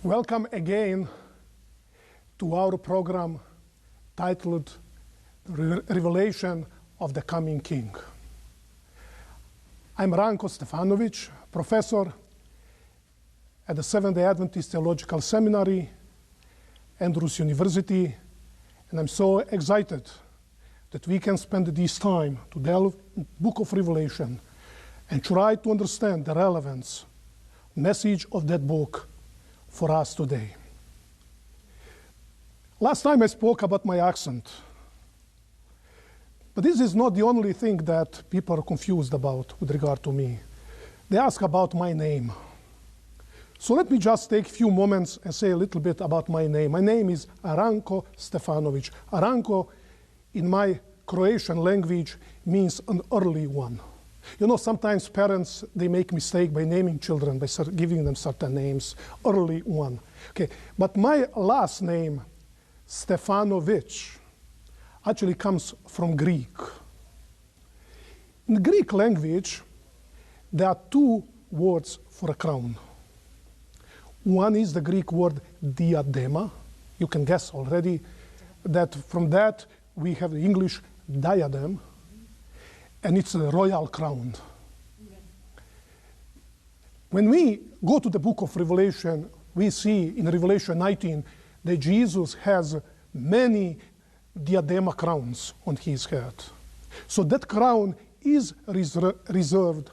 Welcome again to our program titled Revelation of the Coming King. I'm Ranko Stefanovic, professor at the Seventh-day Adventist Theological Seminary, Andrews University, and I'm so excited that we can spend this time to delve in the book of Revelation and try to understand the relevance, message of that book for us today. Last time I spoke about my accent, but this is not the only thing that people are confused about with regard to me. They ask about my name. So let me just take a few moments and say a little bit about my name. My name is Ranko Stefanovic. Ranko, in my Croatian language, means an early one. You know, sometimes parents, they make mistake by naming children, by giving them certain names, early one. Okay, but my last name, Stefanovic, actually comes from Greek. In the Greek language, there are two words for a crown. One is the Greek word diadema. You can guess already that from that we have the English diadem, and it's a royal crown. When we go to the book of Revelation, we see in Revelation 19 that Jesus has many diadema crowns on his head. So that crown is reserved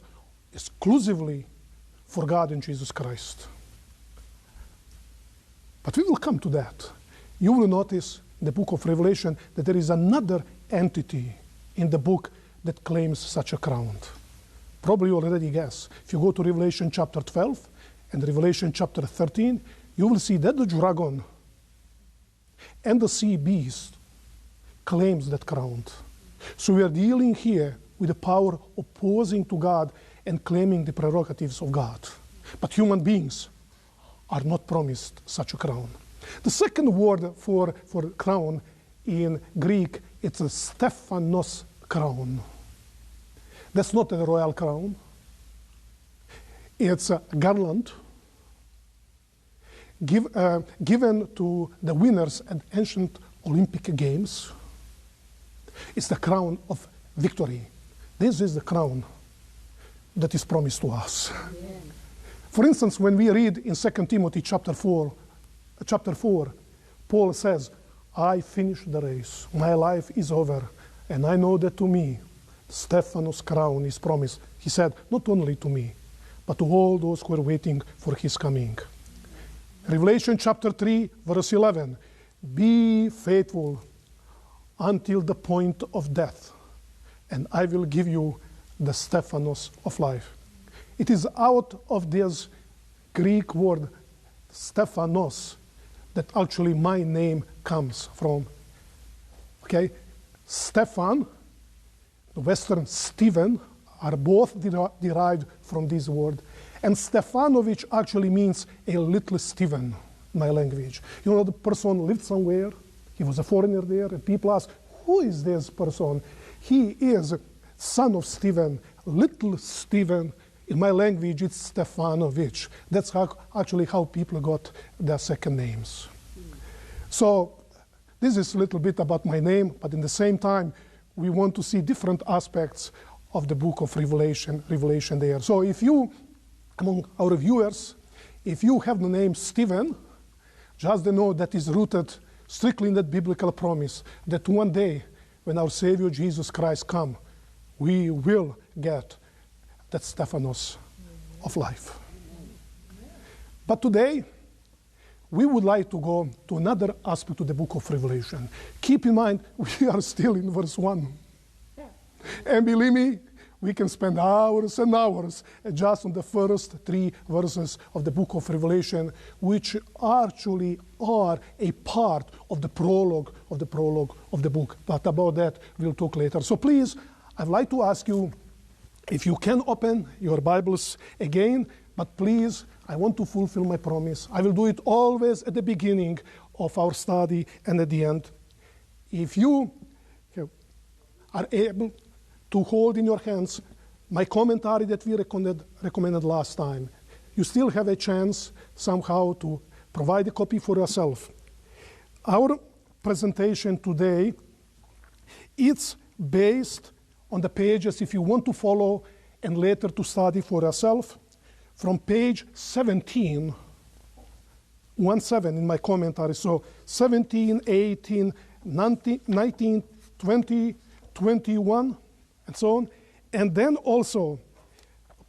exclusively for God and Jesus Christ. But we will come to that. You will notice in the book of Revelation that there is another entity in the book that claims such a crown. Probably you already guess. If you go to Revelation chapter 12 and Revelation chapter 13, you will see that the dragon and the sea beast claims that crown. So we are dealing here with the power opposing to God and claiming the prerogatives of God. But human beings are not promised such a crown. The second word for crown in Greek, it's a Stephanos crown. That's not a royal crown. It's a garland given to the winners at ancient Olympic Games. It's the crown of victory. This is the crown that is promised to us. Yeah. For instance, when we read in 2 Timothy chapter 4, Paul says, I finished the race, my life is over, and I know that to me, Stephanos' crown is promised. He said, not only to me, but to all those who are waiting for his coming. Revelation chapter 3, verse 11, be faithful until the point of death, and I will give you the Stephanos of life. It is out of this Greek word, Stephanos, that actually my name comes from. Okay? Stephan, the Western Stephen, are both derived from this word. And Stefanovic actually means a little Stephen in my language. You know, the person lived somewhere, he was a foreigner there, and people ask, who is this person? He is son of Stephen, little Stephen. In my language, it's Stefanovic. That's actually how people got their second names. So this is a little bit about my name, but in the same time, we want to see different aspects of the book of Revelation there. So if you, among our viewers, if you have the name Stephen, just know that is rooted strictly in that biblical promise that one day, when our Savior Jesus Christ comes, we will get that Stephanos of life. But today, we would like to go to another aspect of the book of Revelation. Keep in mind, we are still in verse 1. Yeah. And believe me, we can spend hours and hours just on the first 3 verses of the book of Revelation, which actually are a part of the prologue of the book. But about that, we'll talk later. So please, I'd like to ask you, if you can open your Bibles again, but please, I want to fulfill my promise. I will do it always at the beginning of our study and at the end. If you are able to hold in your hands my commentary that we recommended last time, you still have a chance somehow to Provide a copy for yourself. Our presentation today, it's based on the pages, if you want to follow and later to study for yourself, from page 17, 17 in my commentary. So 17, 18, 19, 20, 21, and so on. And then also,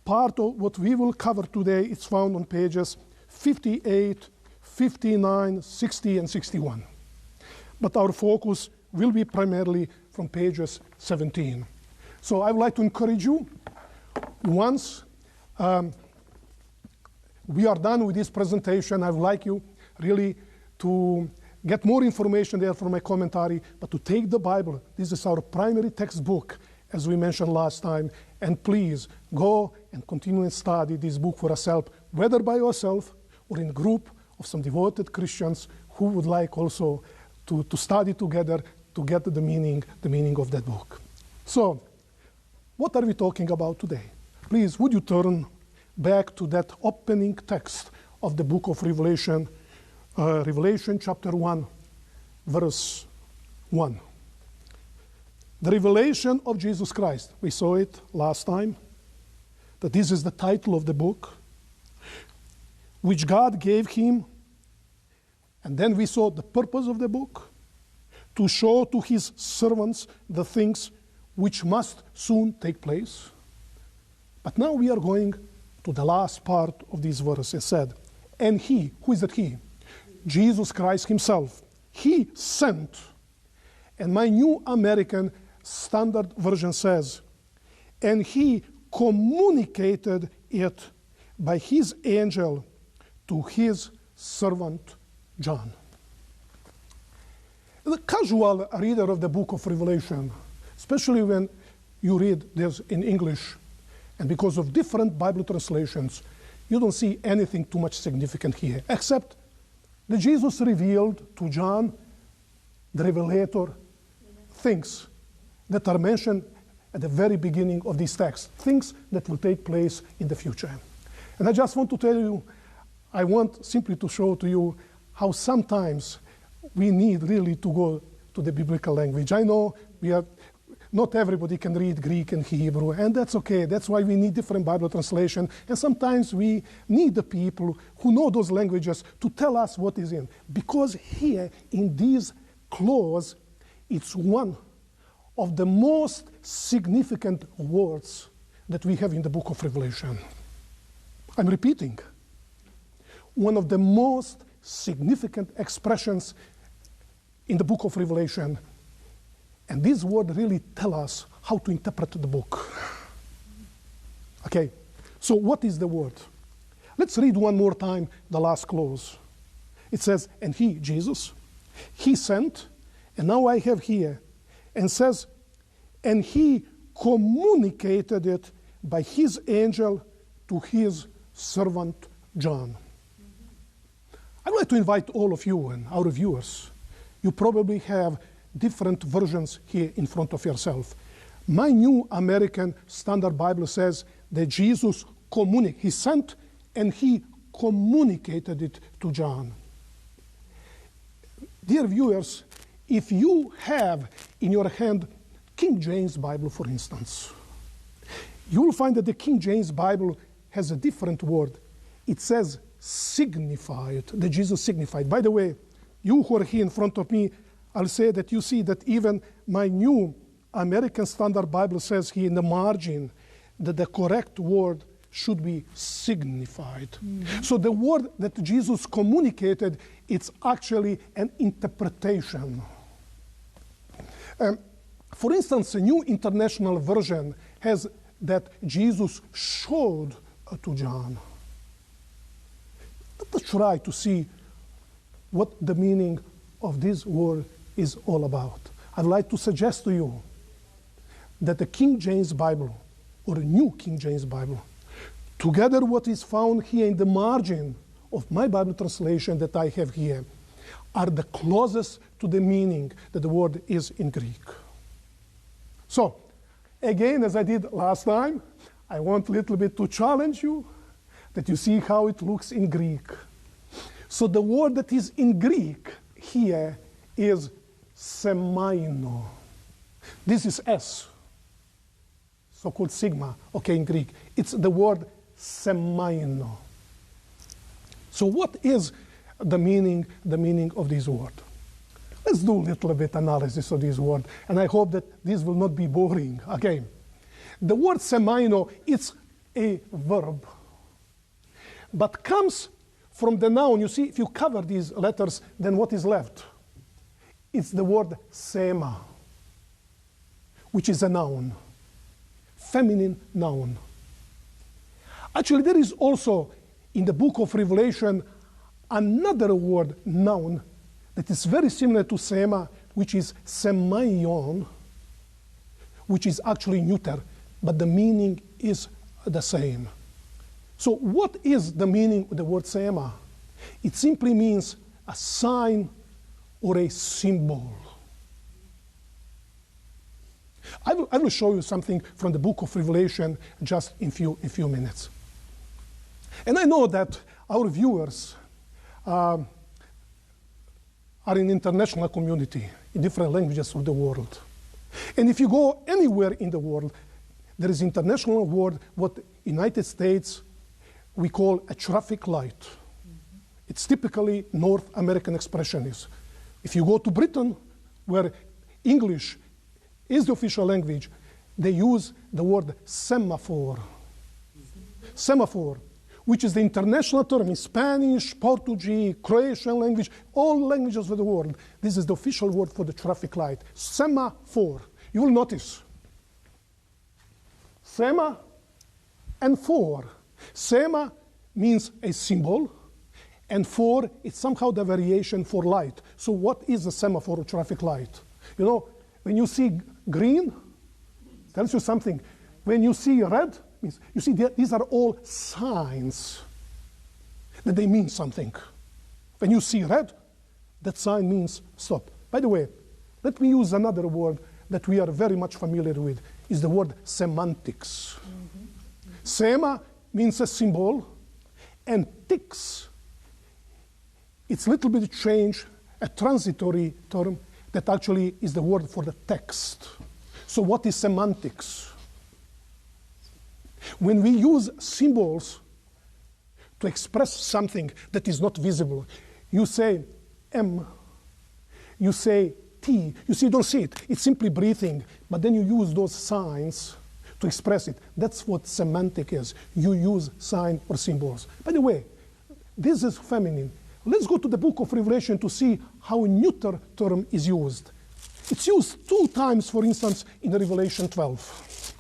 part of what we will cover today is found on pages 58, 59, 60, and 61. But our focus will be primarily from pages 17. So I would like to encourage you, once we are done with this presentation, I would like you really to get more information there from my commentary, but to take the Bible. This is our primary textbook, as we mentioned last time, and please go and continue and study this book for yourself, whether by yourself or in a group of some devoted Christians who would like also to study together to get the meaning of that book. So, what are we talking about today? Please, would you turn back to that opening text of the book of Revelation, Revelation chapter 1, verse 1. The revelation of Jesus Christ. We saw it last time, that this is the title of the book, which God gave him. And then we saw the purpose of the book, to show to his servants the things which must soon take place. But now we are going to the last part of this verse. It said, and he, who is that he? Jesus Christ himself. He sent. And my New American Standard Version says, and he communicated it by his angel to his servant John. The casual reader of the book of Revelation, especially when you read this in English, and because of different Bible translations, you don't see anything too much significant here, except that Jesus revealed to John, the revelator, things that are mentioned at the very beginning of this text, things that will take place in the future. And I just want to tell you, I want simply to show to you how sometimes we need really to go to the biblical language. I know not everybody can read Greek and Hebrew, and that's okay. That's why we need different Bible translation. And sometimes we need the people who know those languages to tell us what is in. Because here, in this clause, it's one of the most significant words that we have in the book of Revelation. I'm repeating. One of the most significant expressions in the book of Revelation. And this word really tells us how to interpret the book. Okay, so what is the word? Let's read one more time the last clause. It says, and he, Jesus, he sent, and now I have here, and says, and he communicated it by his angel to his servant John. I'd like to invite all of you and our viewers. You probably have different versions here in front of yourself. My New American Standard Bible says that Jesus he sent and he communicated it to John. Dear viewers, if you have in your hand King James Bible, for instance, you will find that the King James Bible has a different word. It says signified, that Jesus signified. By the way, you who are here in front of me, I'll say that you see that even my New American Standard Bible says here in the margin that the correct word should be signified. Mm-hmm. So the word that Jesus communicated, it's actually an interpretation. For instance, a New International Version has that Jesus showed to John. Let's try to see what the meaning of this word is all about. I'd like to suggest to you that the King James Bible, or the New King James Bible, together what is found here in the margin of my Bible translation that I have here, are the closest to the meaning that the word is in Greek. So, again, as I did last time, I want a little bit to challenge you, that you see how it looks in Greek. So the word that is in Greek here is semaino. This is S, so-called sigma, okay, in Greek. It's the word semaino. So what is the meaning of this word? Let's do a little bit analysis of this word, and I hope that this will not be boring. Okay, the word semaino, it's a verb, but comes from the noun. You see, if you cover these letters, then what is left? It's the word sema, which is a noun, feminine noun. Actually, there is also in the book of Revelation another word, noun, that is very similar to sema, which is semaion, which is actually neuter, but the meaning is the same. So what is the meaning of the word sema? It simply means a sign or a symbol. I will show you something from the book of Revelation just in few minutes. And I know that our viewers are in international community in different languages of the world. And if you go anywhere in the world, there is international word, what United States we call a traffic light. It's typically North American expression is. If you go to Britain, where English is the official language, they use the word semaphore. Semaphore, which is the international term in Spanish, Portuguese, Croatian language, all languages of the world. This is the official word for the traffic light, semaphore. You will notice sema and phore. Sema means a symbol, and phore is somehow the variation for light. So what is a semaphore or traffic light? You know, when you see green, tells you something. When you see red, means you see these are all signs that they mean something. When you see red, that sign means stop. By the way, let me use another word that we are very much familiar with, is the word semantics. Sema means a symbol, and tics, it's a little bit change, a transitory term that actually is the word for the text. So what is semantics? When we use symbols to express something that is not visible, you say M, you say T, you see, you don't see it, it's simply breathing, but then you use those signs to express it. That's what semantic is. You use sign or symbols. By the way, this is feminine. Let's go to the book of Revelation to see how a neuter term is used. It's used 2 times, for instance, in Revelation 12.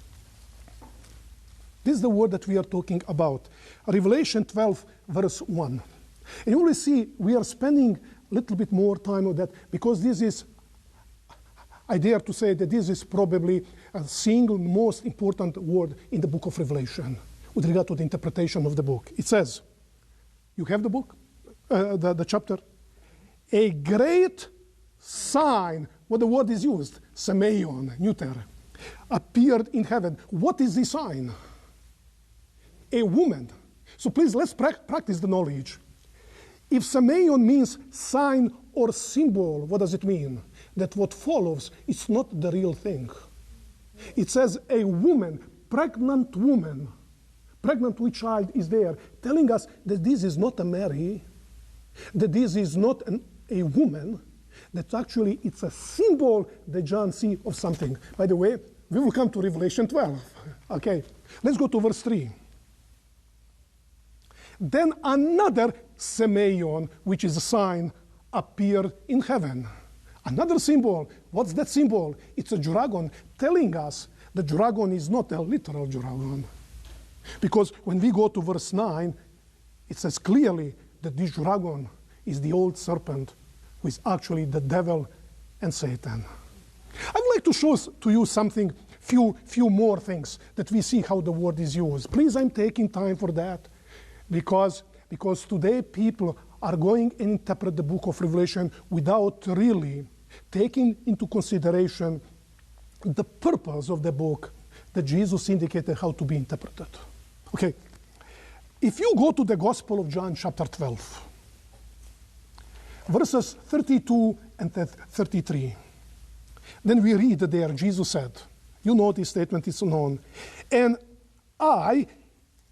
This is the word that we are talking about. Revelation 12, verse 1. And you will see we are spending a little bit more time on that because this is, I dare to say that this is probably a single most important word in the book of Revelation with regard to the interpretation of the book. It says, you have the book, the chapter, a great sign, what the word is used, semeion, neuter, appeared in heaven. What is the sign? A woman. So please, let's practice the knowledge. If semeion means sign or symbol, what does it mean? That what follows is not the real thing. It says a woman, pregnant with child is there, telling us that this is not a Mary, that this is not a woman, that actually it's a symbol that John sees of something. By the way, we will come to Revelation 12. Okay, let's go to verse 3. Then another semeion, which is a sign, appeared in heaven. Another symbol. What's that symbol? It's a dragon telling us the dragon is not a literal dragon. Because when we go to verse 9, it says clearly that this dragon is the old serpent who is actually the devil and Satan. I would like to show to you something, few more things that we see how the word is used. Please, I'm taking time for that because today people are going and interpret the book of Revelation without really taking into consideration the purpose of the book that Jesus indicated how to be interpreted. Okay, if you go to the Gospel of John chapter 12, verses 32 and 33. Then we read there, Jesus said, you know this statement is known, and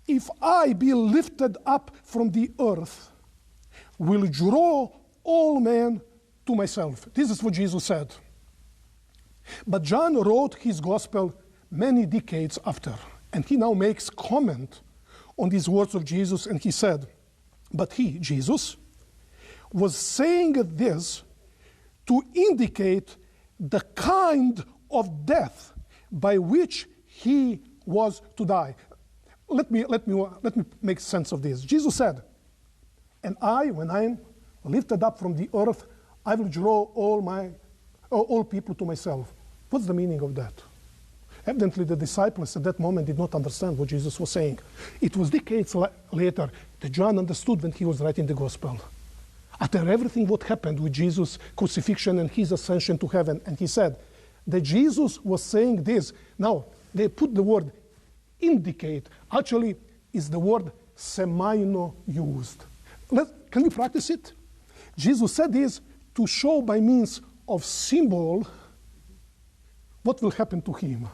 if I be lifted up from the earth, will draw all men to myself. This is what Jesus said. But John wrote his gospel many decades after, and he now makes comment on these words of Jesus, and he said, but he, Jesus, was saying this to indicate the kind of death by which he was to die. Let me make sense of this. Jesus said, and when I am lifted up from the earth, I will draw all people to myself. What's the meaning of that? Evidently, the disciples at that moment did not understand what Jesus was saying. It was decades later that John understood when he was writing the gospel. After everything what happened with Jesus' crucifixion and his ascension to heaven, and he said that Jesus was saying this. Now, they put the word indicate. Actually, is the word semaino used. Can we practice it? Jesus said this to show by means of symbol what will happen to him.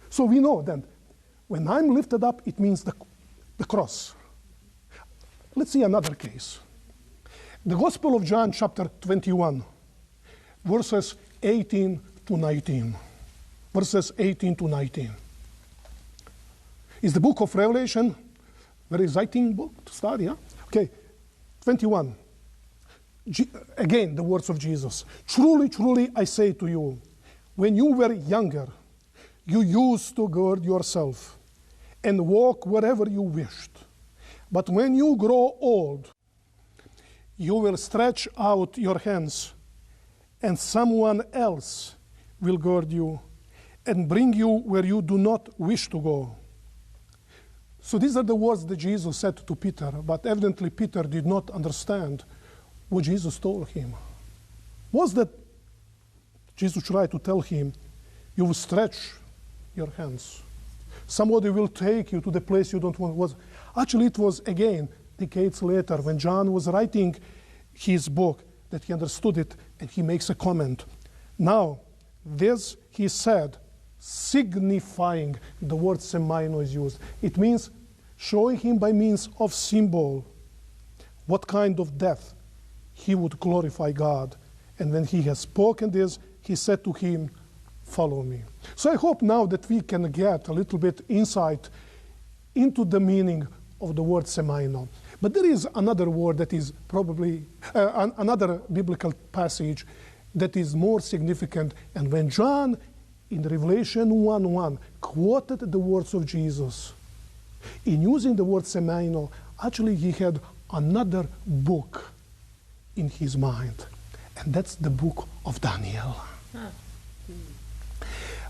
So we know that when I'm lifted up, it means the cross. Let's see another case. The Gospel of John, chapter 21, verses 18 to 19. Verses 18 to 19. Is the book of Revelation very exciting book to study? Yeah? Okay, 21. Again, the words of Jesus. Truly, truly, I say to you, when you were younger, you used to gird yourself and walk wherever you wished. But when you grow old, you will stretch out your hands, and someone else will gird you and bring you where you do not wish to go. So these are the words that Jesus said to Peter, but evidently Peter did not understand what Jesus told him. Was that Jesus tried to tell him, you will stretch your hands. Somebody will take you to the place you don't want. Actually, it was, again, decades later, when John was writing his book, that he understood it, and he makes a comment. Now, this he said, signifying, the word semaino is used. It means showing him by means of symbol what kind of death he would glorify God. And when he has spoken this, he said to him, follow me. So I hope now that we can get a little bit insight into the meaning of the word semaino. But there is another word that is probably, another biblical passage that is more significant. And when John, in Revelation 1:1, quoted the words of Jesus, in using the word semaino, actually he had another book in his mind. And that's the book of Daniel.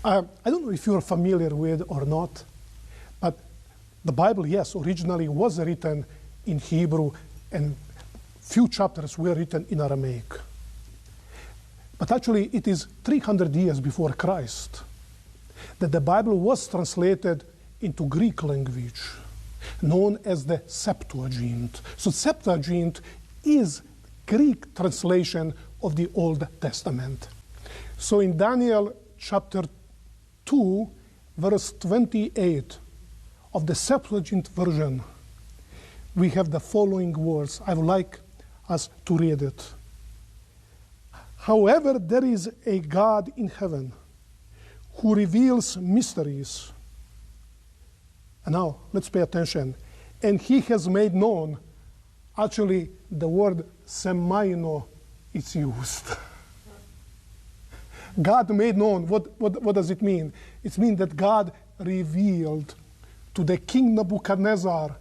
I don't know if you're familiar with or not, but the Bible, yes, originally was written in Hebrew, and few chapters were written in Aramaic. But actually, it is 300 years before Christ that the Bible was translated into Greek language, known as the Septuagint. So Septuagint is Greek translation of the Old Testament. So in Daniel chapter 2, verse 28 of the Septuagint version, we have the following words. I would like us to read it. However, there is a God in heaven who reveals mysteries. And now, let's pay attention. And he has made known, actually, the word semaino is used. God made known. What does it mean? It means that God revealed to the king Nebuchadnezzar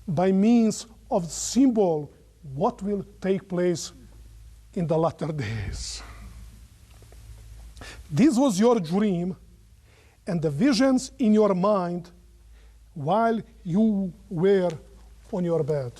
by means of symbol what will take place in the latter days. This was your dream and the visions in your mind while you were on your bed.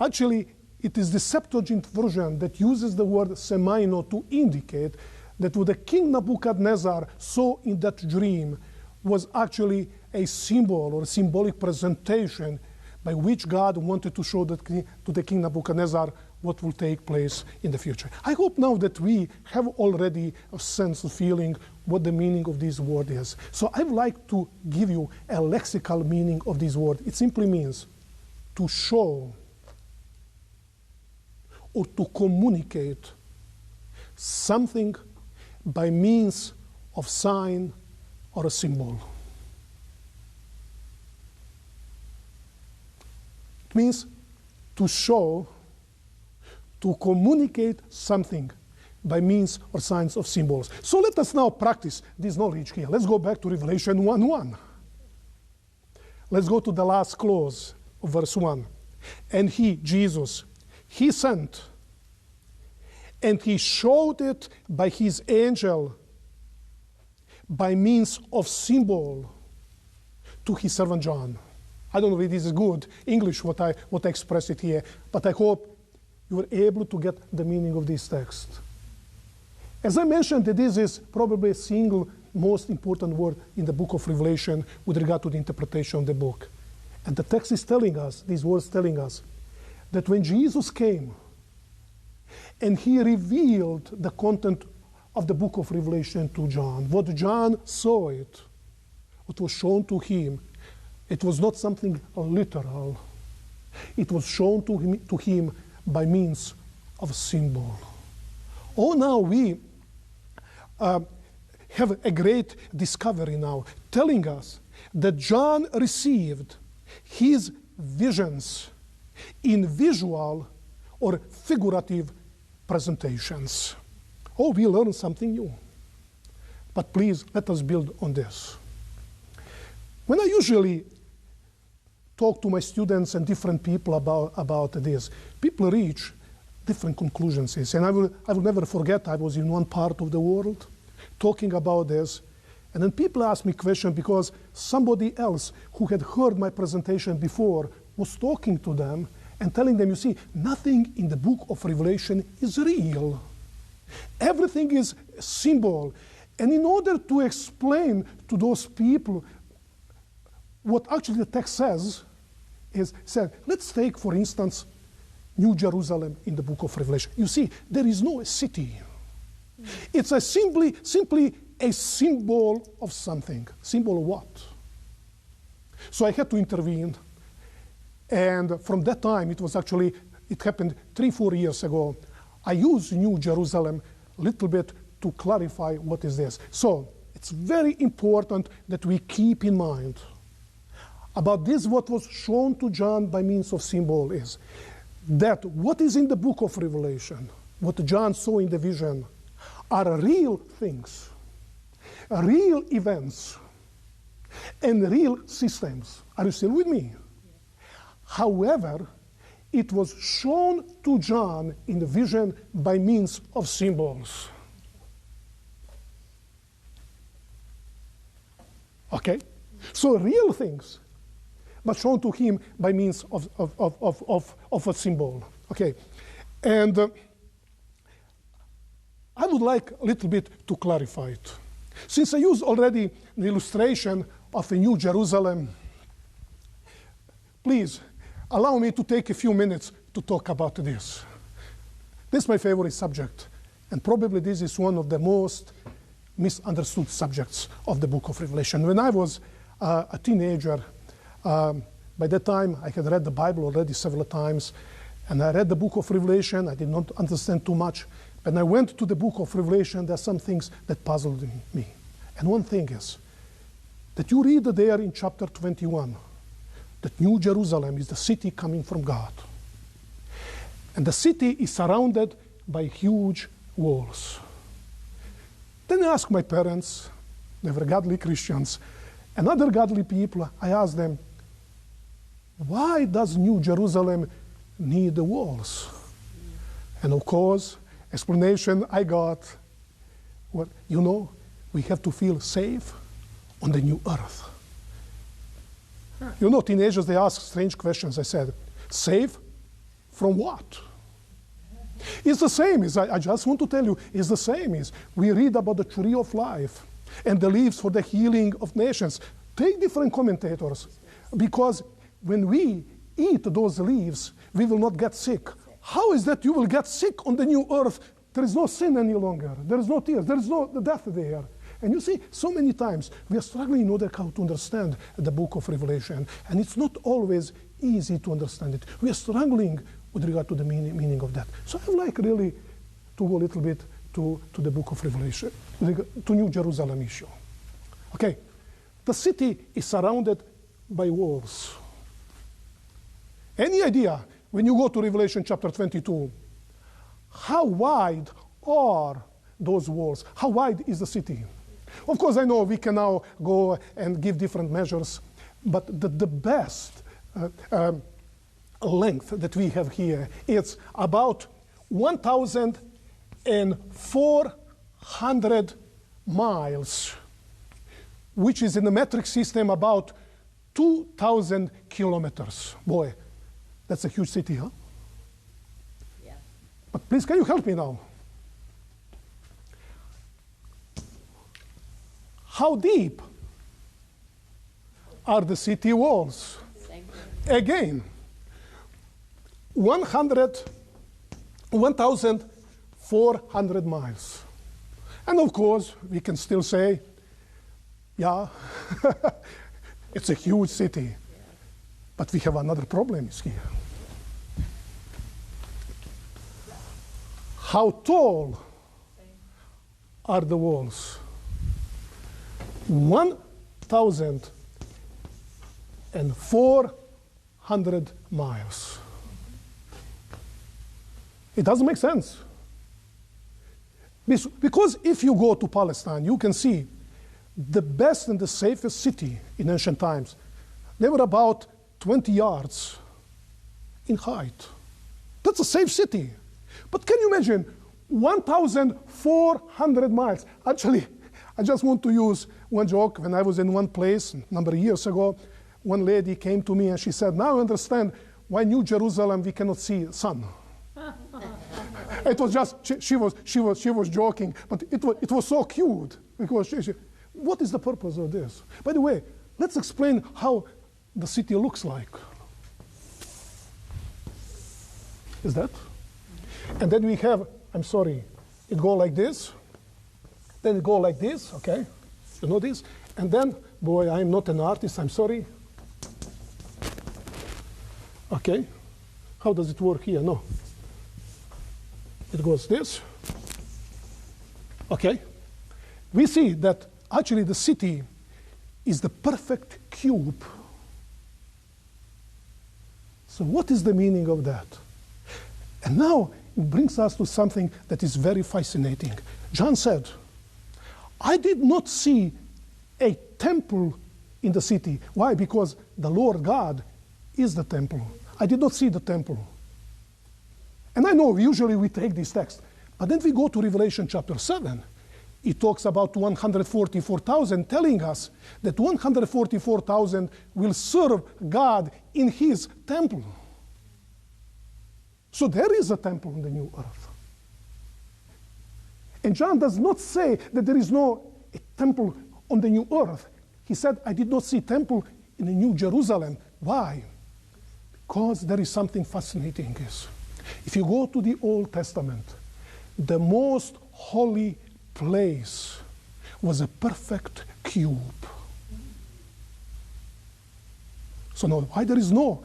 Actually, it is the Septuagint version that uses the word semaino to indicate that what the king Nebuchadnezzar saw in that dream was actually a symbol or a symbolic presentation by which God wanted to show that to the king Nebuchadnezzar what will take place in the future. I hope now that we have already a sense of feeling what the meaning of this word is. So I'd like to give you a lexical meaning of this word. It simply means to show or to communicate something by means of sign or a symbol. It means to show, to communicate something by means or signs of symbols. So let us now practice this knowledge here. Let's go back to Revelation 1:1. Let's go to the last clause of verse 1. And he, Jesus, he sent, and he showed it by his angel by means of symbol to his servant John. I don't know if this is good English, what I express it here, but I hope you were able to get the meaning of this text. As I mentioned, this is probably a single most important word in the book of Revelation with regard to the interpretation of the book. And the text is telling us, these words telling us, that when Jesus came and he revealed the content of the book of Revelation to John, what John saw it, what was shown to him, it was not something literal. It was shown to him by means of a symbol. Oh, now we have a great discovery now, telling us that John received his visions in visual or figurative presentations. Oh, we learned something new. But please, let us build on this. When I usually talk to my students and different people about this, people reach different conclusions. And I will never forget, I was in one part of the world talking about this, and then people asked me questions because somebody else who had heard my presentation before was talking to them and telling them, you see, nothing in the book of Revelation is real. Everything is symbol. And in order to explain to those people what actually the text says, let's take, for instance, New Jerusalem in the book of Revelation. You see, there is no city. It's simply a symbol of something. Symbol of what? So I had to intervene. And from that time, it happened 3-4 years ago. I used New Jerusalem a little bit to clarify what is this. So it's very important that we keep in mind about this, what was shown to John by means of symbol is that what is in the book of Revelation, what John saw in the vision, are real things, real events, and real systems. Are you still with me? However, it was shown to John in the vision by means of symbols. Okay? So real things, but shown to him by means of a symbol. Okay? And I would like a little bit to clarify it. Since I used already an illustration of a New Jerusalem, please allow me to take a few minutes to talk about this. This is my favorite subject, and probably this is one of the most misunderstood subjects of the book of Revelation. When I was a teenager, by that time I had read the Bible already several times, and I read the book of Revelation. I did not understand too much. When I went to the book of Revelation, there are some things that puzzled me. And one thing is that you read there in chapter 21 that New Jerusalem is the city coming from God. And the city is surrounded by huge walls. Then I asked my parents, they were godly Christians, and other godly people, I asked them, why does New Jerusalem need the walls? And of course, explanation I got, well, you know, we have to feel safe on the new earth. You know, teenagers, they ask strange questions. I said, safe from what? It's the same as, I just want to tell you, it's the same as we read about the tree of life and the leaves for the healing of nations. Take different commentators, because when we eat those leaves, we will not get sick. how is that you will get sick on the new earth? There is no sin any longer. There is no tears. There is no death there. And you see, so many times we are struggling in order how to understand the book of Revelation. And it's not always easy to understand it. We are struggling with regard to the meaning of that. So I would like really to go a little bit to the book of Revelation, to New Jerusalem issue. Okay, the city is surrounded by walls. Any idea, when you go to Revelation chapter 22, how wide are those walls? How wide is the city? Of course, I know we can now go and give different measures, but the best length that we have here is about 1,400 miles, which is in the metric system about 2,000 kilometers. Boy, that's a huge city, huh? Yeah. But please, can you help me now? How deep are the city walls? Again, 1,400 miles. And of course, we can still say, yeah, it's a huge city. But we have another problem here. How tall are the walls? 1,400 miles. It doesn't make sense. Because if you go to Palestine, you can see the best and the safest city in ancient times. They were about 20 yards in height. That's a safe city. But can you imagine 1,400 miles? Actually, I just want to use one joke. When I was in one place a number of years ago, one lady came to me and she said, now I understand why New Jerusalem we cannot see sun. It was just, she was joking, but it was so cute. Because she, what is the purpose of this? By the way, let's explain how the city looks like. Is that? And then we have, I'm sorry, it go like this. Then it go like this, okay? You know this? And then, boy, I'm not an artist, I'm sorry. Okay. How does it work here? No. It goes this. Okay. We see that actually the city is the perfect cube. So what is the meaning of that? And now it brings us to something that is very fascinating. John said, I did not see a temple in the city. Why? Because the Lord God is the temple. I did not see the temple. And I know usually we take this text, but then we go to Revelation chapter 7. It talks about 144,000, telling us that 144,000 will serve God in his temple. So there is a temple on the new earth. And John does not say that there is no temple on the new earth. He said, I did not see temple in the New Jerusalem. Why? Because there is something fascinating. If you go to the Old Testament, the most holy place was a perfect cube. So now, why there is no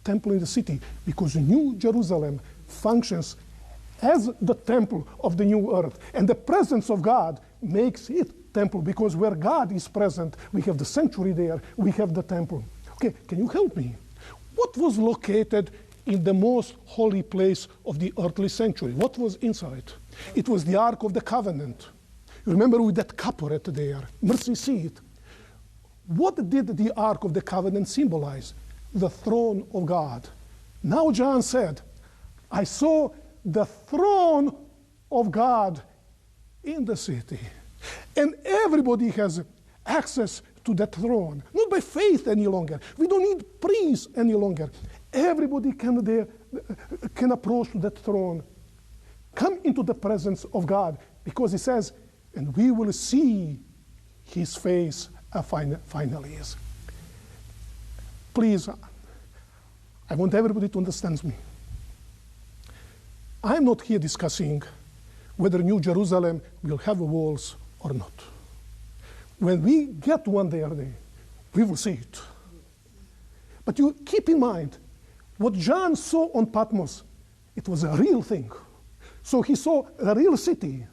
temple in the city? Because the New Jerusalem functions as the temple of the new earth. And the presence of God makes it temple, because where God is present, we have the sanctuary there, we have the temple. Okay, can you help me? What was located in the most holy place of the earthly sanctuary? What was inside? It was the Ark of the Covenant. You remember with that caporet there, mercy seat. What did the Ark of the Covenant symbolize? The throne of God. Now John said, I saw the throne of God in the city. And everybody has access to that throne. Not by faith any longer. We don't need priests any longer. Everybody can approach to that throne. Come into the presence of God. Because he says, and we will see his face finally. Please, I want everybody to understand me. I'm not here discussing whether New Jerusalem will have walls or not. When we get one day, we will see it. But you keep in mind, what John saw on Patmos, it was a real thing. So he saw a real city.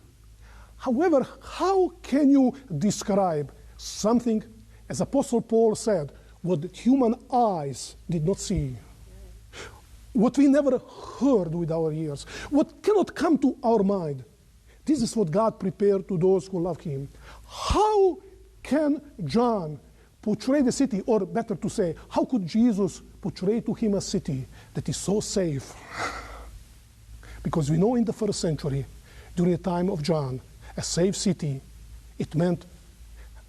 However, how can you describe something, as Apostle Paul said, what human eyes did not see? What we never heard with our ears, what cannot come to our mind. This is what God prepared to those who love him. How can John portray the city, or better to say, how could Jesus portray to him a city that is so safe? Because we know in the first century, during the time of John, a safe city, it meant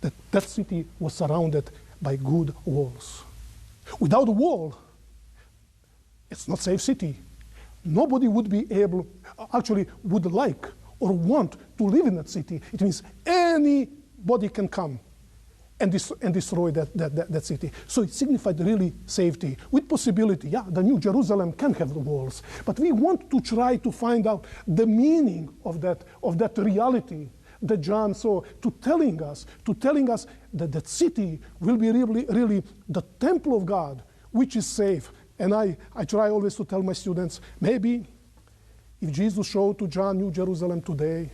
that that city was surrounded by good walls. Without a wall, it's not a safe city. Nobody would be able, actually would like or want to live in that city. It means anybody can come and destroy that city. So it signified really safety, with possibility. Yeah, the New Jerusalem can have the walls, but we want to try to find out the meaning of that reality that John saw, to telling us that that city will be really the temple of God, which is safe. And I try always to tell my students, maybe if Jesus showed to John New Jerusalem today,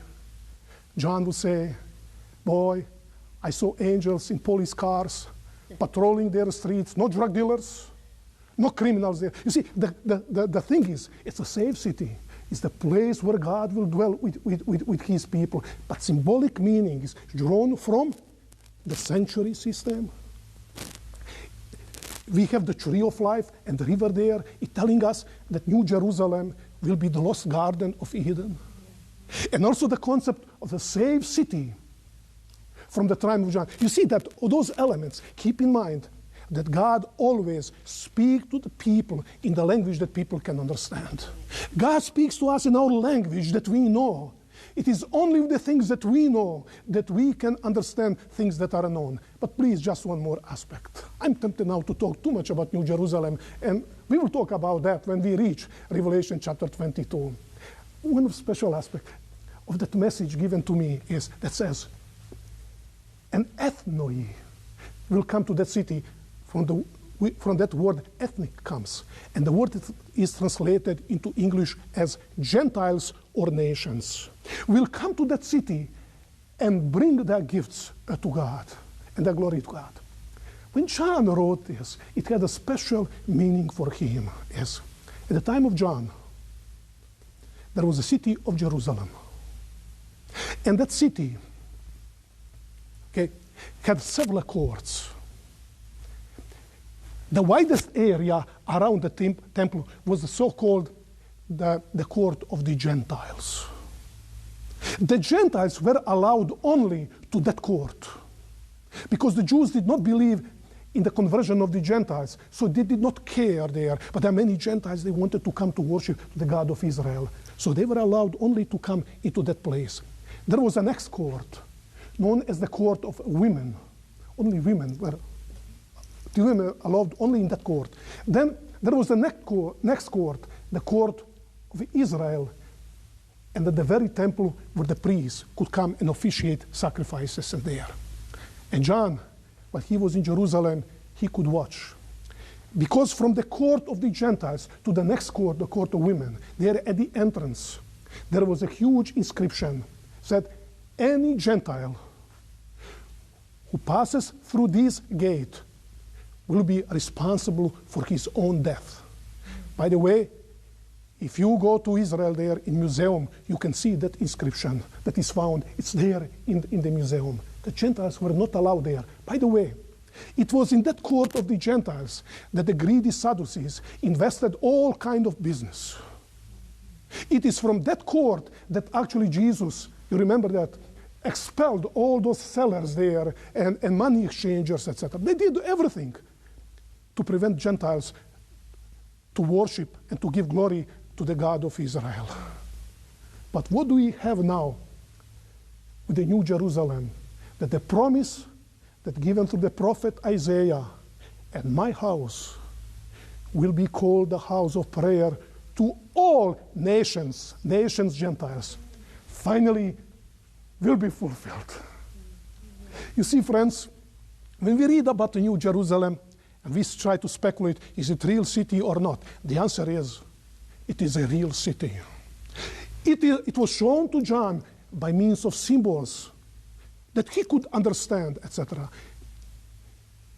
John would say, boy, I saw angels in police cars patrolling their streets, no drug dealers, no criminals there. You see, the thing is, it's a safe city. It's the place where God will dwell with his people. But symbolic meaning is drawn from the sanctuary system. We have the tree of life and the river there. It's telling us that New Jerusalem will be the lost garden of Eden. And also the concept of the safe city from the time of John. You see that those elements, keep in mind that God always speaks to the people in the language that people can understand. God speaks to us in our language that we know. It is only with the things that we know that we can understand things that are unknown. But please, just one more aspect. I'm tempted now to talk too much about New Jerusalem, and we will talk about that when we reach Revelation chapter 22. One special aspect of that message given to me is that says, an ethnoi will come to that city. From that word ethnic comes. And the word is translated into English as Gentiles or nations. Will come to that city and bring their gifts to God and their glory to God. When John wrote this, it had a special meaning for him. Yes. At the time of John, there was a city of Jerusalem. And that city had several courts. The widest area around the temple was the so-called the court of the Gentiles. The Gentiles were allowed only to that court because the Jews did not believe in the conversion of the Gentiles, so they did not care there. But there are many Gentiles, they wanted to come to worship the God of Israel. So they were allowed only to come into that place. There was a next court, known as the court of women. Only women were allowed only in that court. Then there was the next court, the court of Israel, and at the very temple where the priests could come and officiate sacrifices there. And John, when he was in Jerusalem, he could watch. Because from the court of the Gentiles to the next court, the court of women, there at the entrance, there was a huge inscription that said, any Gentile who passes through this gate will be responsible for his own death. By the way, if you go to Israel there in museum, you can see that inscription that is found. It's there in the museum. The Gentiles were not allowed there. By the way, it was in that court of the Gentiles that the greedy Sadducees invested all kind of business. It is from that court that actually Jesus, you remember that, expelled all those sellers there and money exchangers, etc. They did everything to prevent Gentiles to worship and to give glory to the God of Israel. But what do we have now with the New Jerusalem? That the promise that given through the prophet Isaiah, and my house will be called the house of prayer to all nations, Gentiles, finally will be fulfilled. You see, friends, when we read about the New Jerusalem, and we try to speculate, is it a real city or not? The answer is, it is a real city. It was shown to John by means of symbols that he could understand, etc.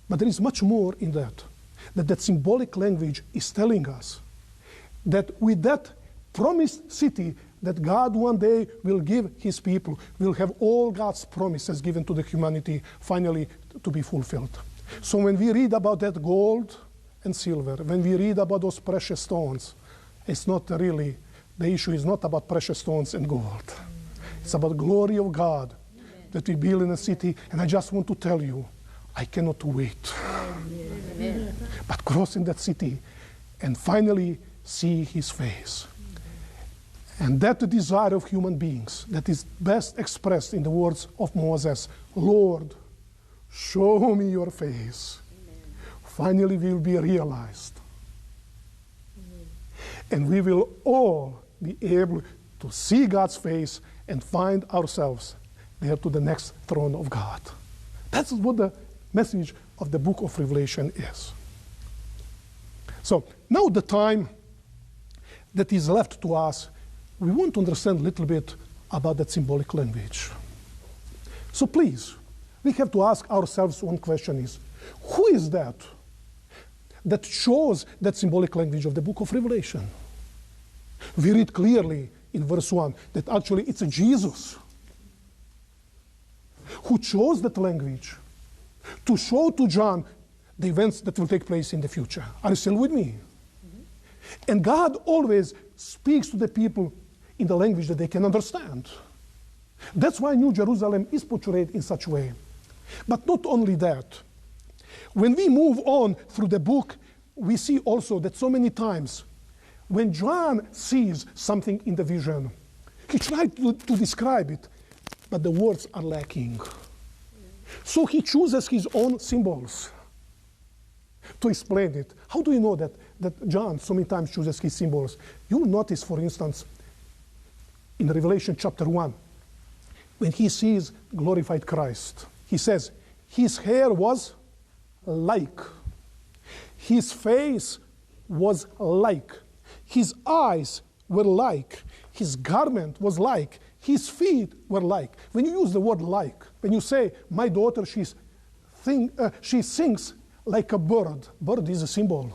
But there is much more in that symbolic language is telling us that with that promised city that God one day will give his people, will have all God's promises given to the humanity finally to be fulfilled. So when we read about that gold and silver, when we read about those precious stones, it's not really, the issue is not about precious stones and gold. It's about the glory of God that we build in a city. And I just want to tell you, I cannot wait. But crossing that city and finally see his face. And that desire of human beings that is best expressed in the words of Moses, Lord, show me your face. Finally will be realized. And we will all be able to see God's face and find ourselves there to the next throne of God. That's what the message of the book of Revelation is. So now the time that is left to us, we want to understand a little bit about that symbolic language. So please, we have to ask ourselves one question is, who is that shows that symbolic language of the book of Revelation? We read clearly in verse 1 that actually it's a Jesus who chose that language to show to John the events that will take place in the future. Are you still with me? And God always speaks to the people in the language that they can understand. That's why New Jerusalem is portrayed in such a way. But not only that. When we move on through the book, we see also that so many times when John sees something in the vision, he tried to describe it, but the words are lacking. So he chooses his own symbols to explain it. How do you know that John so many times chooses his symbols? You will notice, for instance, in Revelation chapter 1, when he sees glorified Christ, he says, his hair was like, his face was like, his eyes were like, his garment was like, his feet were like. When you use the word like, when you say, my daughter, she sings like a bird. Bird is a symbol.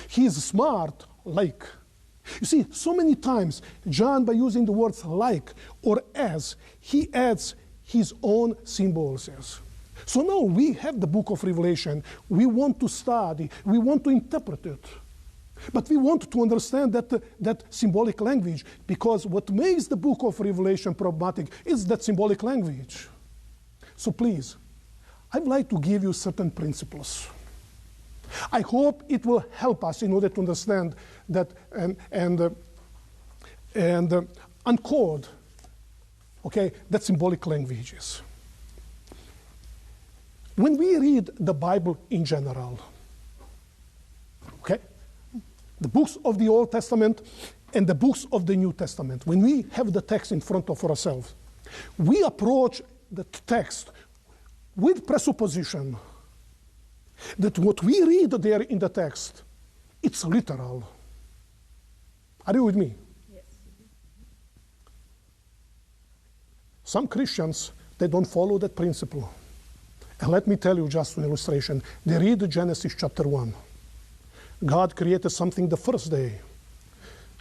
He is smart, like. You see, so many times, John, by using the words like or as, he adds his own symbols. So now we have the book of Revelation. We want to study. We want to interpret it. But we want to understand that symbolic language, because what makes the book of Revelation problematic is that symbolic language. So please, I'd like to give you certain principles. I hope it will help us in order to understand that and uncode, that symbolic languages. When we read the Bible in general, the books of the Old Testament and the books of the New Testament, when we have the text in front of ourselves, we approach the text with presupposition that what we read there in the text, it's literal. Are you with me? Yes. Some Christians, they don't follow that principle. And let me tell you just an illustration. They read Genesis chapter 1. God created something the first day,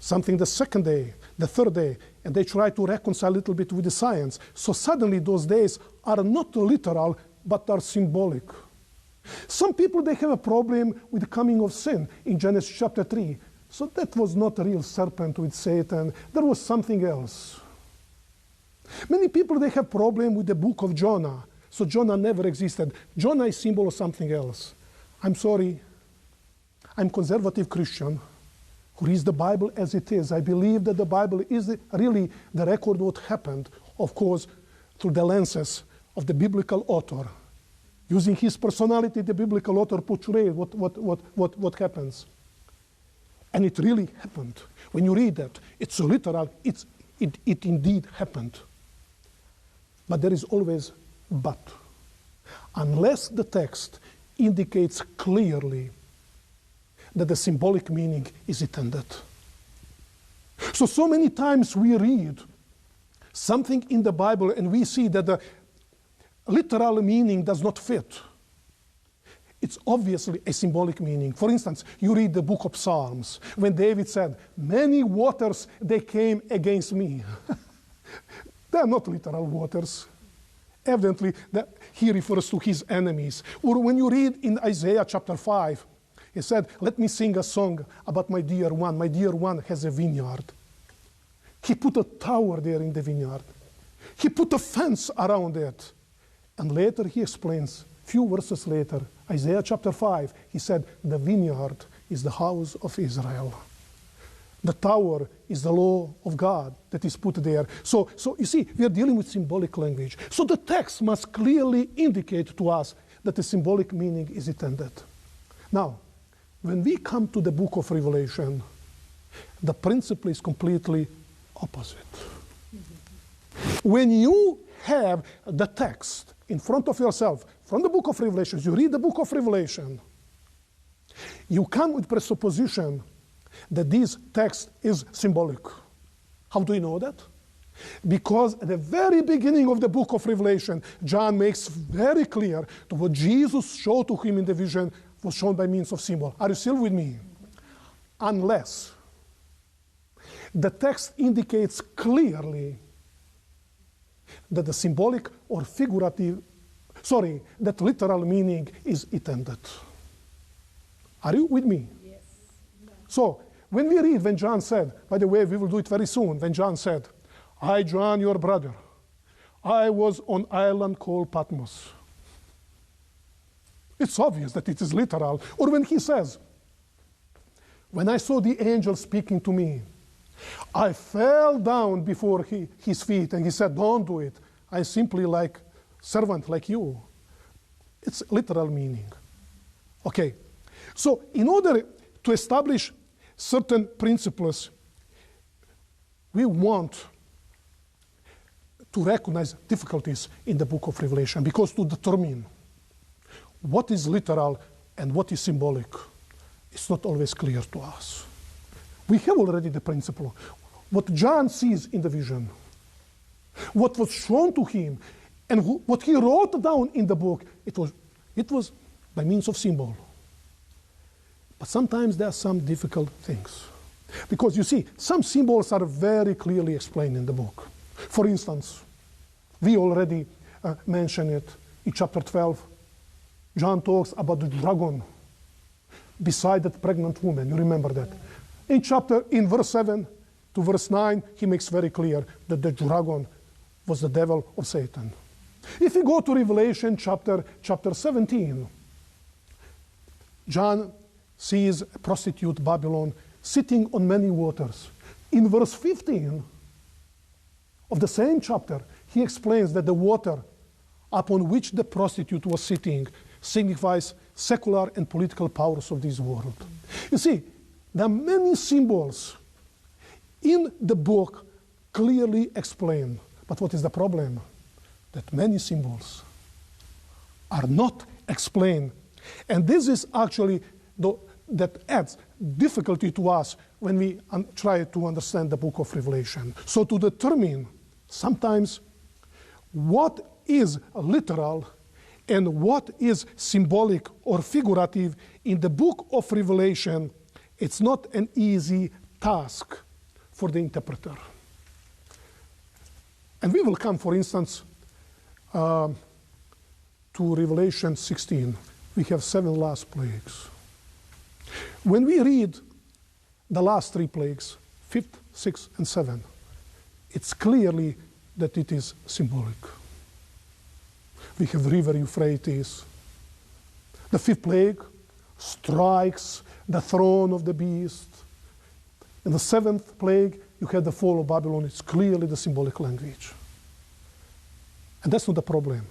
something the second day, the third day, and they try to reconcile a little bit with the science. So suddenly those days are not literal, but are symbolic. Some people, they have a problem with the coming of sin in Genesis chapter 3. So that was not a real serpent with Satan. There was something else. Many people, they have problem with the book of Jonah. So Jonah never existed. Jonah is symbol of something else. I'm sorry. I'm conservative Christian who reads the Bible as it is. I believe that the Bible is really the record of what happened, of course, through the lenses of the biblical author. Using his personality, the biblical author portrayed what happens. And it really happened. When you read that, it's so literal, it indeed happened. But there is always but. Unless the text indicates clearly that the symbolic meaning is intended. So many times we read something in the Bible and we see that the literal meaning does not fit. It's obviously a symbolic meaning. For instance, you read the book of Psalms when David said, "Many waters, they came against me." They are not literal waters. Evidently, he refers to his enemies. Or when you read in Isaiah chapter 5, he said, "Let me sing a song about my dear one. My dear one has a vineyard." He put a tower there in the vineyard. He put a fence around it. And later he explains, few verses later, Isaiah chapter 5, he said, "The vineyard is the house of Israel. The tower is the law of God that is put there." So you see, we are dealing with symbolic language. So the text must clearly indicate to us that the symbolic meaning is intended. Now, when we come to the book of Revelation, the principle is completely opposite. When you have the text in front of yourself from the book of Revelation, you read the book of Revelation, you come with presupposition that this text is symbolic. How do you know that? Because at the very beginning of the book of Revelation, John makes very clear that what Jesus showed to him in the vision was shown by means of symbol. Are you still with me? Unless the text indicates clearly that the symbolic or figurative, that literal meaning is intended. Are you with me? Yes. So, when we read, when John said, by the way, we will do it very soon, when John said, "I, John, your brother, I was on island called Patmos." It's obvious that it is literal. Or when he says, "When I saw the angel speaking to me, I fell down before his feet," and he said, "Don't do it. I simply like servant like you." It's literal meaning. Okay. So in order to establish certain principles, we want to recognize difficulties in the book of Revelation, because to determine what is literal and what is symbolic, it's not always clear to us. We have already the principle. What John sees in the vision, what was shown to him, and what he wrote down in the book, it was by means of symbol. But sometimes there are some difficult things. Because you see, some symbols are very clearly explained in the book. For instance, we already mentioned it in chapter 12. John talks about the dragon beside that pregnant woman. You remember that? In verse 7 to verse 9, he makes very clear that the dragon was the devil or Satan. If you go to Revelation chapter 17, John sees a prostitute Babylon sitting on many waters. In verse 15 of the same chapter, he explains that the water upon which the prostitute was sitting signifies secular and political powers of this world. You see, there are many symbols in the book clearly explained. But what is the problem? That many symbols are not explained. And this is actually that adds difficulty to us when we try to understand the book of Revelation. So to determine sometimes what is literal and what is symbolic or figurative in the book of Revelation, it's not an easy task for the interpreter. And we will come, for instance, to Revelation 16. We have 7 last plagues. When we read the last 3 plagues, 5th, 6th, and 7th, it's clearly that it is symbolic. We have river Euphrates. The 5th plague strikes the throne of the beast. In the 7th plague, you have the fall of Babylon. It's clearly the symbolic language. And that's not the problem.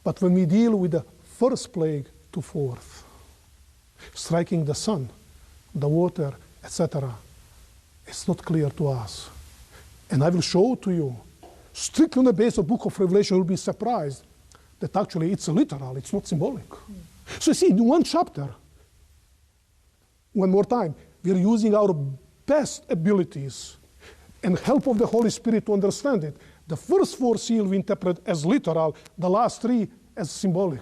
But when we deal with the 1st plague to 4th, striking the sun, the water, etc. It's not clear to us. And I will show to you, strictly on the basis of the book of Revelation, you'll be surprised that actually it's literal, it's not symbolic. So you see, in one chapter, one more time, we're using our best abilities and help of the Holy Spirit to understand it. The first 4 seals we interpret as literal, the last 3 as symbolic.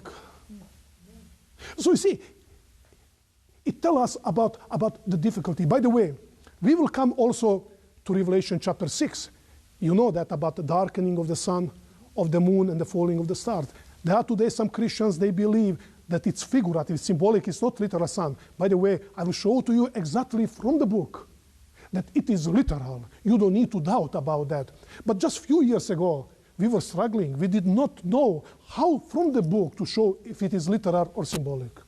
So you see, it tells us about the difficulty. By the way, we will come also to Revelation chapter 6. You know that about the darkening of the sun, of the moon, and the falling of the stars. There are today some Christians, they believe that it's figurative, it's symbolic, it's not literal sun. By the way, I will show to you exactly from the book that it is literal. You don't need to doubt about that. But just a few years ago, we were struggling. We did not know how from the book to show if it is literal or symbolic.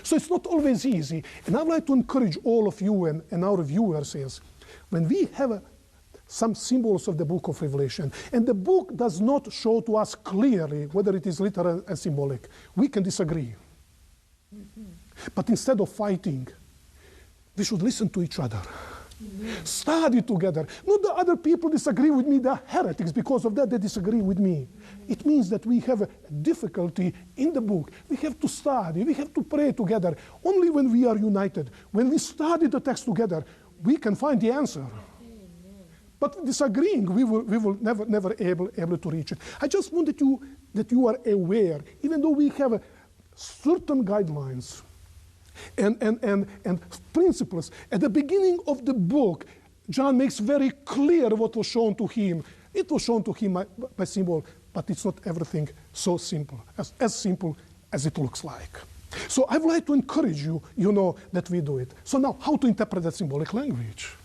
So it's not always easy. And I would like to encourage all of you and our viewers is, when we have some symbols of the book of Revelation, and the book does not show to us clearly whether it is literal and symbolic, we can disagree. But instead of fighting, we should listen to each other. Study together. Not the other people disagree with me, they're heretics. Because of that, they disagree with me. It means that we have a difficulty in the book. We have to study, we have to pray together. Only when we are united, when we study the text together, we can find the answer. But disagreeing, we will never able to reach it. I just wanted that you are aware, even though we have certain guidelines and principles. At the beginning of the book, John makes very clear what was shown to him. It was shown to him by symbol, but it's not everything so simple, as simple as it looks like. So I would like to encourage you, that we do it. So now, how to interpret that symbolic language?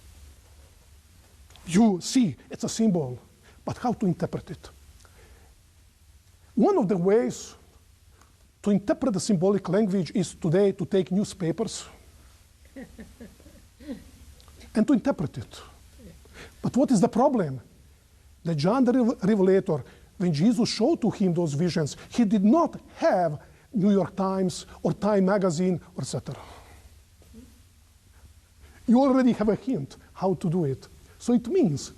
You see, it's a symbol, but how to interpret it? One of the ways to interpret the symbolic language is today to take newspapers and to interpret it. But what is the problem? That John the Revelator, when Jesus showed to him those visions, he did not have New York Times or Time Magazine, or etc. You already have a hint how to do it. So it means,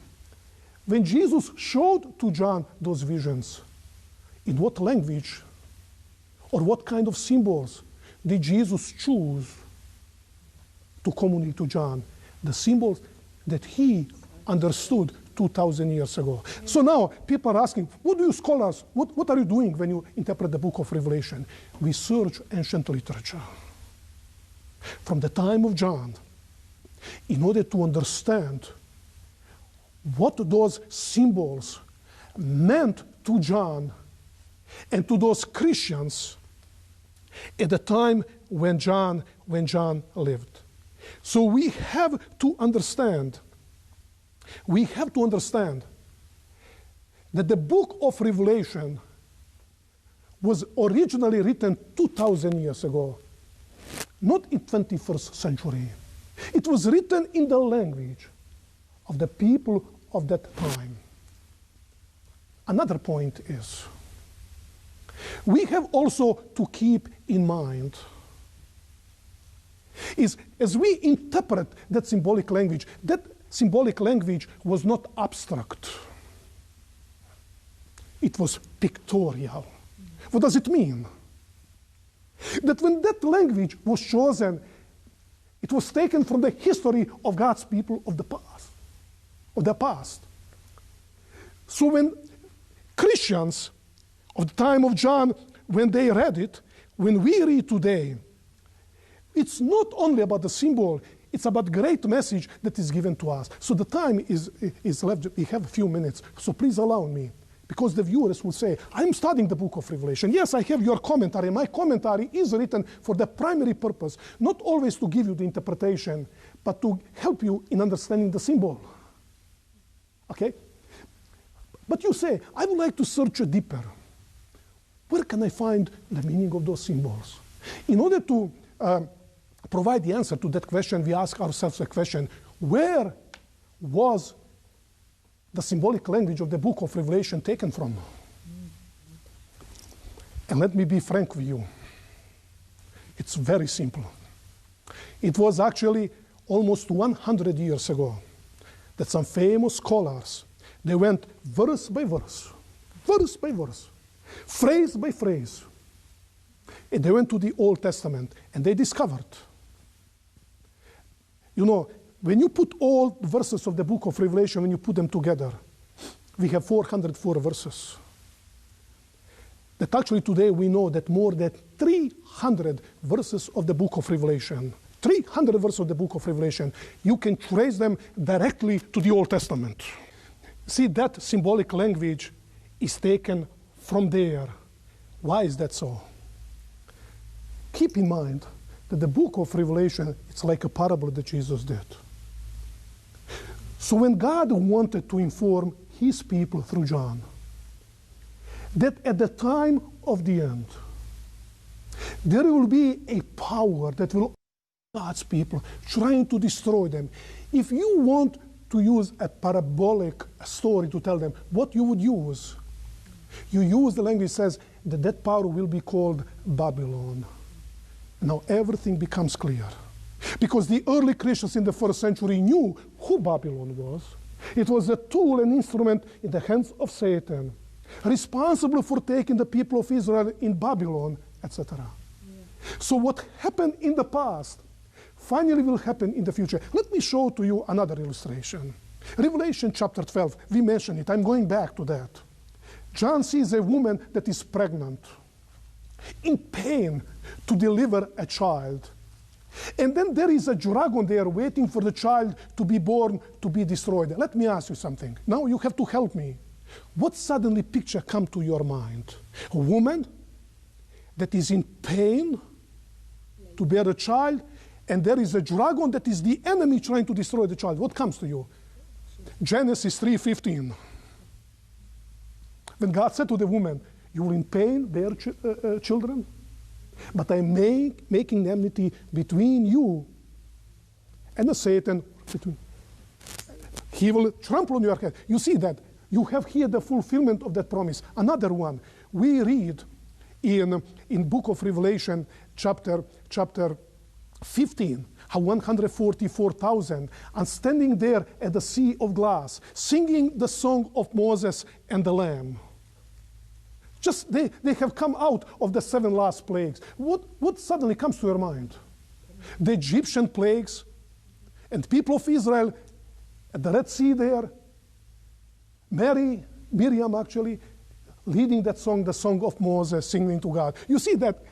when Jesus showed to John those visions, in what language or what kind of symbols did Jesus choose to communicate to John? The symbols that he understood 2,000 years ago. So now people are asking, what do you scholars, what are you doing when you interpret the book of Revelation? We search ancient literature from the time of John in order to understand what those symbols meant to John and to those Christians at the time when John lived. So we have to understand that the book of Revelation was originally written 2,000 years ago, not in 21st century. It was written in the language of the people of that time. Another point is, we have also to keep in mind is, as we interpret that symbolic language was not abstract. It was pictorial. What does it mean? That when that language was chosen, it was taken from the history of God's people of the past. So when Christians of the time of John, when they read it, when we read today, it's not only about the symbol, it's about great message that is given to us. So the time is left, we have a few minutes, so please allow me, because the viewers will say, I'm studying the book of Revelation. Yes, I have your commentary. My commentary is written for the primary purpose, not always to give you the interpretation, but to help you in understanding the symbol. Okay? But you say, I would like to search deeper. Where can I find the meaning of those symbols? In order to provide the answer to that question, we ask ourselves the question, where was the symbolic language of the book of Revelation taken from? And let me be frank with you. It's very simple. It was actually almost 100 years ago, that some famous scholars, they went verse by verse, phrase by phrase. And they went to the Old Testament and they discovered, you know, when you put all the verses of the book of Revelation, when you put them together, we have 404 verses. That actually today we know that more than 300 verses of the book of Revelation, 300 verses of the book of Revelation, you can trace them directly to the Old Testament. See, that symbolic language is taken from there. Why is that so? Keep in mind that the book of Revelation, it's like a parable that Jesus did. So when God wanted to inform his people through John, that at the time of the end, there will be a power that will God's people, trying to destroy them. If you want to use a parabolic story to tell them what you would use, you use the language that says that power will be called Babylon. Now everything becomes clear. Because the early Christians in the first century knew who Babylon was. It was a tool and instrument in the hands of Satan, responsible for taking the people of Israel in Babylon, etc. Yeah. So what happened in the past finally will happen in the future. Let me show to you another illustration. Revelation chapter 12, we mentioned it. I'm going back to that. John sees a woman that is pregnant, in pain to deliver a child. And then there is a dragon there waiting for the child to be born, to be destroyed. Let me ask you something. Now you have to help me. What suddenly picture come to your mind? A woman that is in pain to bear a child, and there is a dragon that is the enemy trying to destroy the child. What comes to you? Genesis 3:15. When God said to the woman, you will in pain bear children, but I'm making enmity between you and the Satan. He will trample on your head. You see that? You have here the fulfillment of that promise. Another one. We read in book of Revelation, chapter 15, how 144,000 are standing there at the sea of glass, singing the song of Moses and the Lamb. Just they have come out of the 7 last plagues. What suddenly comes to your mind? The Egyptian plagues and people of Israel at the Red Sea there, Miriam actually, leading that song, the song of Moses, singing to God. You see that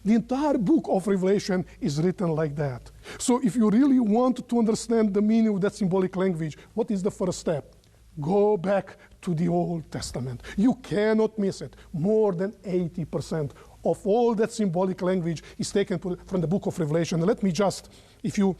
the entire book of Revelation is written like that. So if you really want to understand the meaning of that symbolic language, what is the first step? Go back to the Old Testament. You cannot miss it. More than 80% of all that symbolic language is taken from the book of Revelation. And let me just, if you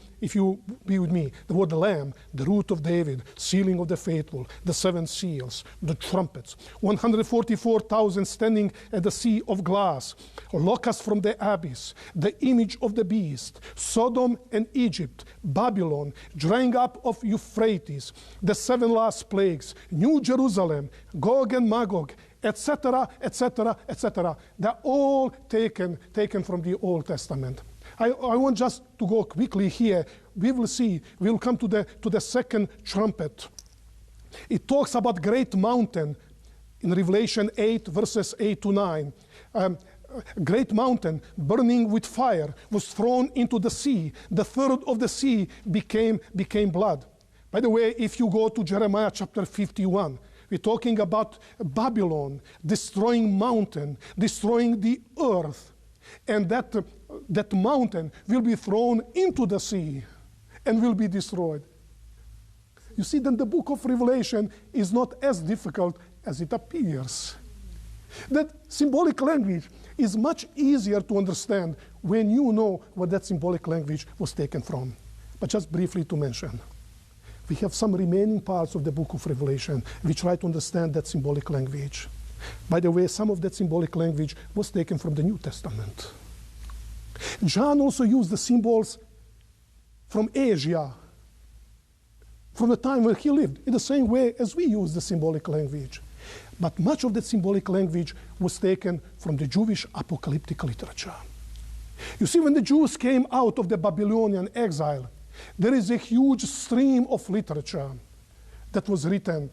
be with me, the word the Lamb, the root of David, sealing of the faithful, the 7 seals, the trumpets, 144,000 standing at the sea of glass, locusts from the abyss, the image of the beast, Sodom and Egypt, Babylon, drying up of Euphrates, the 7 last plagues, New Jerusalem, Gog and Magog, etc., etc., etc. They're all taken from the Old Testament. I want just to go quickly here. We will see, we will come to the second trumpet. It talks about great mountain in Revelation 8, verses 8 to 9. Great mountain, burning with fire, was thrown into the sea. The third of the sea became blood. By the way, if you go to Jeremiah chapter 51, we're talking about Babylon destroying mountain, destroying the earth. And that mountain will be thrown into the sea and will be destroyed. You see, then the book of Revelation is not as difficult as it appears. That symbolic language is much easier to understand when you know what that symbolic language was taken from. But just briefly to mention, we have some remaining parts of the book of Revelation. We try to understand that symbolic language. By the way, some of that symbolic language was taken from the New Testament. John also used the symbols from Asia, from the time when he lived, in the same way as we use the symbolic language. But much of that symbolic language was taken from the Jewish apocalyptic literature. You see, when the Jews came out of the Babylonian exile, There is a huge stream of literature that was written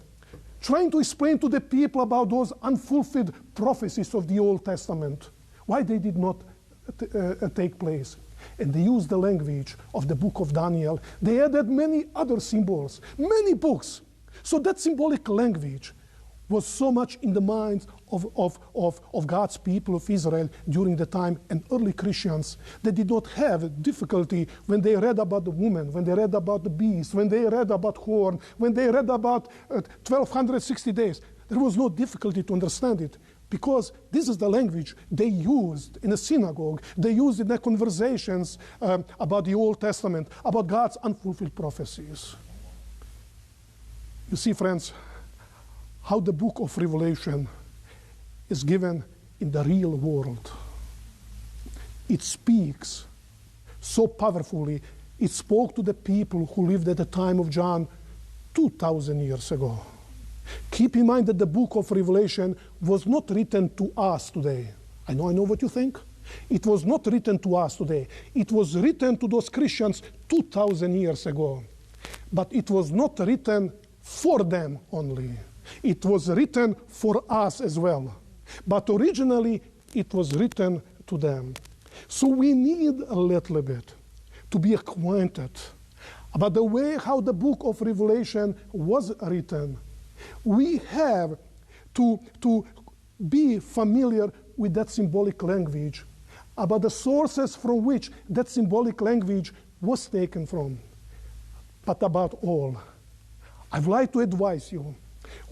trying to explain to the people about those unfulfilled prophecies of the Old Testament, why they did not take place. And they used the language of the book of Daniel. They added many other symbols, many books. So that symbolic language was so much in the minds of God's people of Israel during the time, and early Christians, they did not have difficulty when they read about the woman, when they read about the beast, when they read about horn, when they read about 1260 days. There was no difficulty to understand it, because this is the language they used in a synagogue, they used in their conversations about the Old Testament, about God's unfulfilled prophecies. You see, friends, how the book of Revelation is given in the real world. It speaks so powerfully. It spoke to the people who lived at the time of John 2,000 years ago. Keep in mind that the book of Revelation was not written to us today. I know what you think. It was not written to us today. It was written to those Christians 2,000 years ago. But it was not written for them only. It was written for us as well. But originally, it was written to them. So we need a little bit to be acquainted about the way how the book of Revelation was written. We have to be familiar with that symbolic language, about the sources from which that symbolic language was taken from. But about all, I'd like to advise you,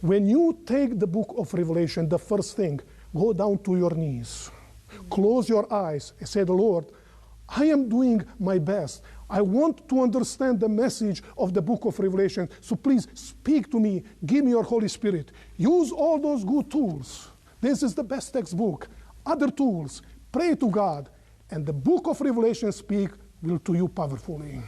when you take the book of Revelation, the first thing, go down to your knees, close your eyes, and say, Lord, I am doing my best. I want to understand the message of the book of Revelation, so please speak to me, give me your Holy Spirit. Use all those good tools. This is the best textbook. Other tools, pray to God, and the book of Revelation will to you powerfully.